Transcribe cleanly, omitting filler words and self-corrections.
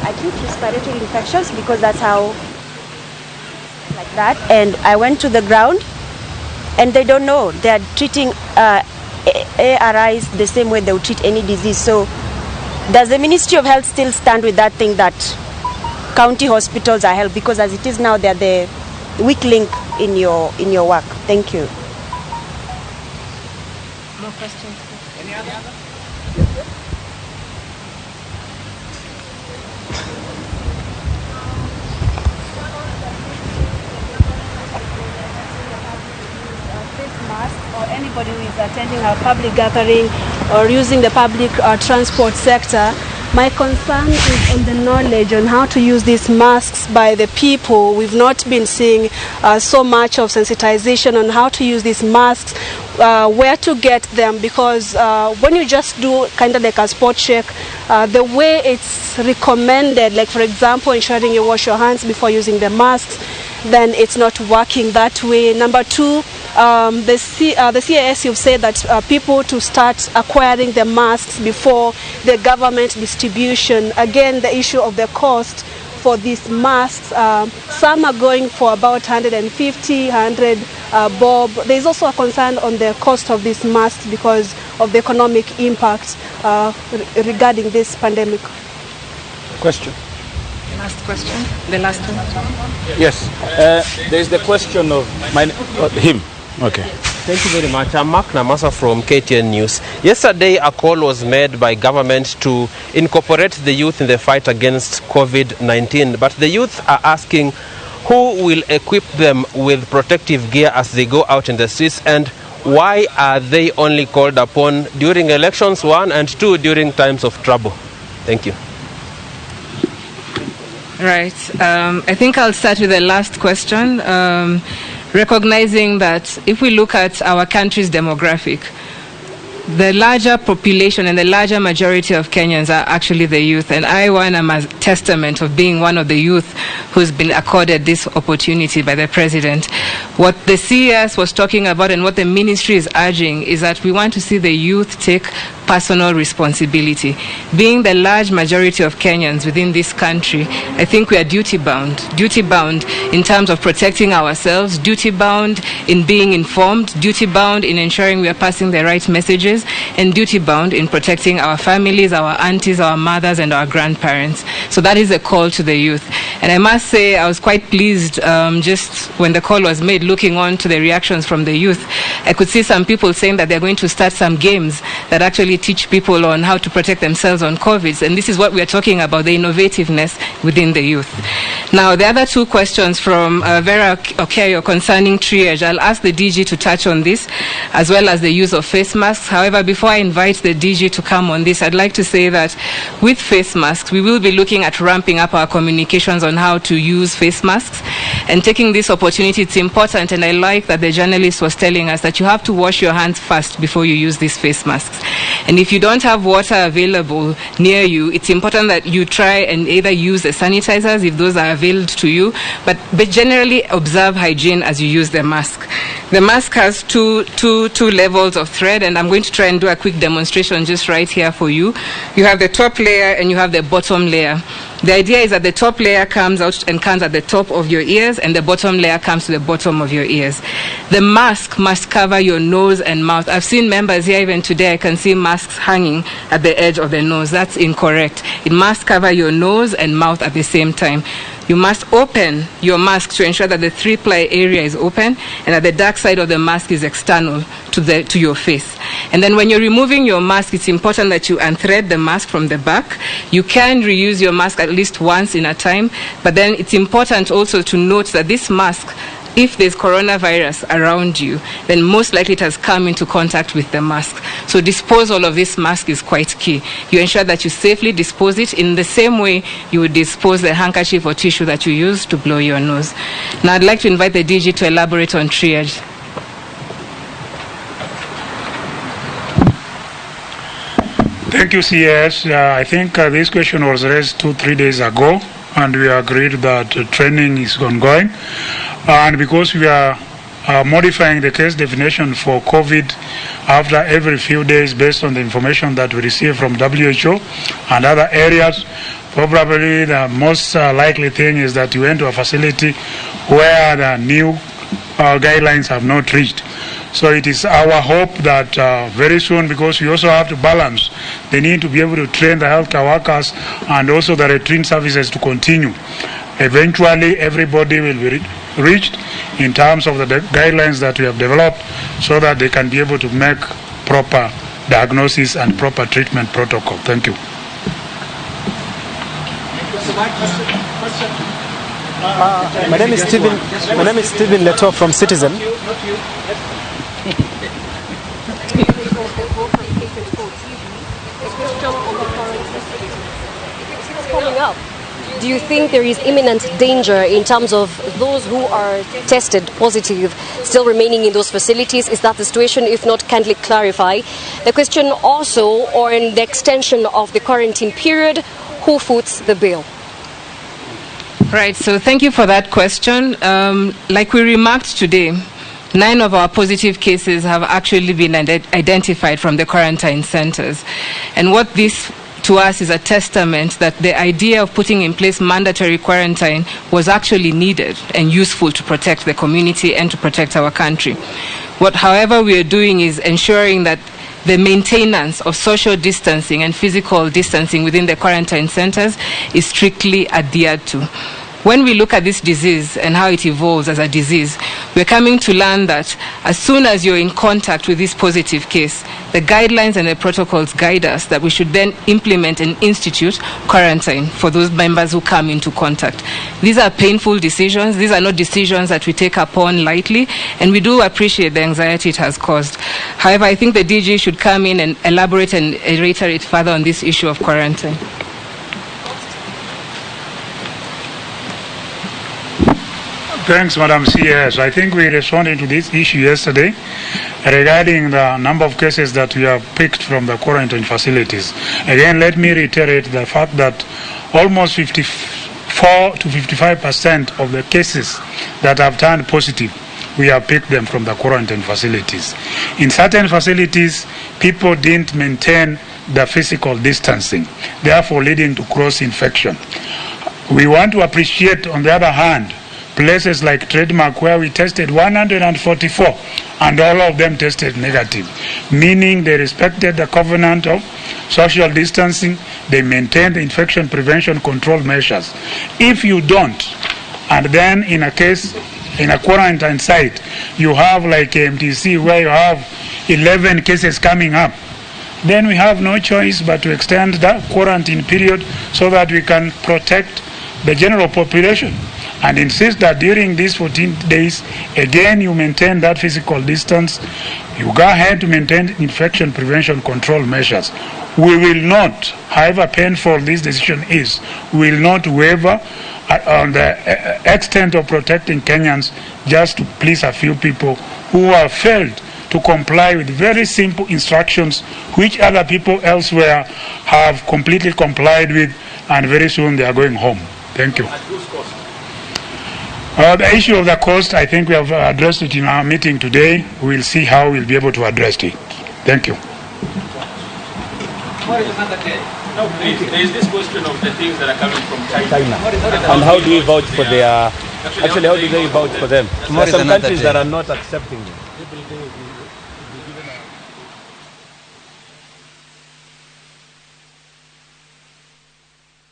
Acute respiratory infections, because that's how, like that. And I went to the ground and they don't know. They are treating ARIs the same way they would treat any disease. So does the Ministry of Health still stand with that thing that county hospitals are helped? Because as it is now, they're the weak link in your work. Thank you. More questions? Any other? Or anybody who is attending a public gathering or using the public transport sector, my concern is on the knowledge on how to use these masks by the people. We've not been seeing so much of sensitization on how to use these masks, where to get them, because when you just do kind of like a spot check, the way it's recommended, like for example ensuring you wash your hands before using the masks, then it's not working that way. Number two, the CIS, you've said that people to start acquiring the masks before the government distribution. Again, the issue of the cost for these masks. Some are going for about 150, 100 bob. There's also a concern on the cost of these masks because of the economic impact regarding this pandemic. Question. Last question. The last one. Yes. There's the question of him. Okay. Thank you very much. I'm Mark Namasa from KTN News. Yesterday, a call was made by government to incorporate the youth in the fight against COVID-19. But the youth are asking who will equip them with protective gear as they go out in the streets, and why are they only called upon during elections, 1, and 2, during times of trouble? Thank you. Right. I think I'll start with the last question. Recognizing that if we look at our country's demographic, the larger population and the larger majority of Kenyans are actually the youth. And I am a testament of being one of the youth who's been accorded this opportunity by the president. What the CES was talking about and what the ministry is urging is that we want to see the youth take personal responsibility. Being the large majority of Kenyans within this country, I think we are duty-bound in terms of protecting ourselves, duty-bound in being informed, duty-bound in ensuring we are passing the right messages, and duty-bound in protecting our families, our aunties, our mothers, and our grandparents. So that is a call to the youth. And I must say I was quite pleased just when the call was made, looking on to the reactions from the youth. I could see some people saying that they're going to start some games that actually teach people on how to protect themselves on COVID. And this is what we're talking about, the innovativeness within the youth. Now, the other two questions from Vera Okeyo concerning triage, I'll ask the DG to touch on this, as well as the use of face masks. However, before I invite the DG to come on this, I'd like to say that with face masks, we will be looking at ramping up our communications on how to use face masks. And taking this opportunity, it's important, and I like that the journalist was telling us that you have to wash your hands first before you use these face masks. And if you don't have water available near you, it's important that you try and either use the sanitizers if those are available to you, but generally observe hygiene as you use the mask. The mask has two levels of thread, and I'm going to try and do a quick demonstration just right here for you. You have the top layer and you have the bottom layer. The idea is that the top layer comes out and comes at the top of your ears, and the bottom layer comes to the bottom of your ears. The mask must cover your nose and mouth. I've seen members here even today, I can see masks hanging at the edge of the nose. That's incorrect. It must cover your nose and mouth at the same time. You must open your mask to ensure that the 3-ply area is open and that the dark side of the mask is external to your face. And then when you're removing your mask, it's important that you unthread the mask from the back. You can reuse your mask at least once in a time, but then it's important also to note that this mask if there's coronavirus around you, then most likely it has come into contact with the mask. So disposal of this mask is quite key. You ensure that you safely dispose it in the same way you would dispose the handkerchief or tissue that you use to blow your nose. Now I'd like to invite the DG to elaborate on triage. Thank you, CS. I think this question was raised 2-3 days ago, and we agreed that training is ongoing. And because we are modifying the case definition for COVID after every few days based on the information that we receive from WHO and other areas, probably the most likely thing is that you enter a facility where the new guidelines have not reached. So it is our hope that very soon, because we also have to balance the need to be able to train the healthcare workers and also the retrain services to continue. Eventually, everybody will be reached in terms of the guidelines that we have developed so that they can be able to make proper diagnosis and proper treatment protocol. Thank you. My name is Stephen Leto from Citizen. Do you think there is imminent danger in terms of those who are tested positive still remaining in those facilities? Is that the situation? If not, kindly clarify. The question also on the extension of the quarantine period, who foots the bill? Right, so thank you for that question. Like we remarked today, 9 of our positive cases have actually been identified from the quarantine centers. And what this to us is a testament that the idea of putting in place mandatory quarantine was actually needed and useful to protect the community and to protect our country. What, however, we are doing is ensuring that the maintenance of social distancing and physical distancing within the quarantine centers is strictly adhered to. When we look at this disease and how it evolves as a disease, we're coming to learn that as soon as you're in contact with this positive case, the guidelines and the protocols guide us that we should then implement and institute quarantine for those members who come into contact. These are painful decisions. These are not decisions that we take upon lightly, and we do appreciate the anxiety it has caused. However, I think the DG should come in and elaborate and reiterate further on this issue of quarantine. Thanks, Madam CS. I think we responded to this issue yesterday regarding the number of cases that we have picked from the quarantine facilities. Again, let me reiterate the fact that almost 54 to 55% of the cases that have turned positive, we have picked them from the quarantine facilities. In certain facilities, people didn't maintain the physical distancing, therefore leading to cross-infection. We want to appreciate, on the other hand, places like Trademark where we tested 144 and all of them tested negative, meaning they respected the covenant of social distancing, they maintained the infection prevention control measures. If you don't, and then in a case, in a quarantine site, you have like MTC where you have 11 cases coming up, then we have no choice but to extend that quarantine period so that we can protect the general population, and insist that during these 14 days, again, you maintain that physical distance. You go ahead to maintain infection prevention control measures. We will not, however painful this decision is, we will not waver on the extent of protecting Kenyans just to please a few people who have failed to comply with very simple instructions which other people elsewhere have completely complied with, and very soon they are going home. Thank you. The issue of the cost, I think we have addressed it in our meeting today. We'll see how we'll be able to address it. Thank you. No, please. There is this question of the things that are coming from China. And how do we vouch for their... Actually, how do they vouch for them? There are some countries that are not accepting them.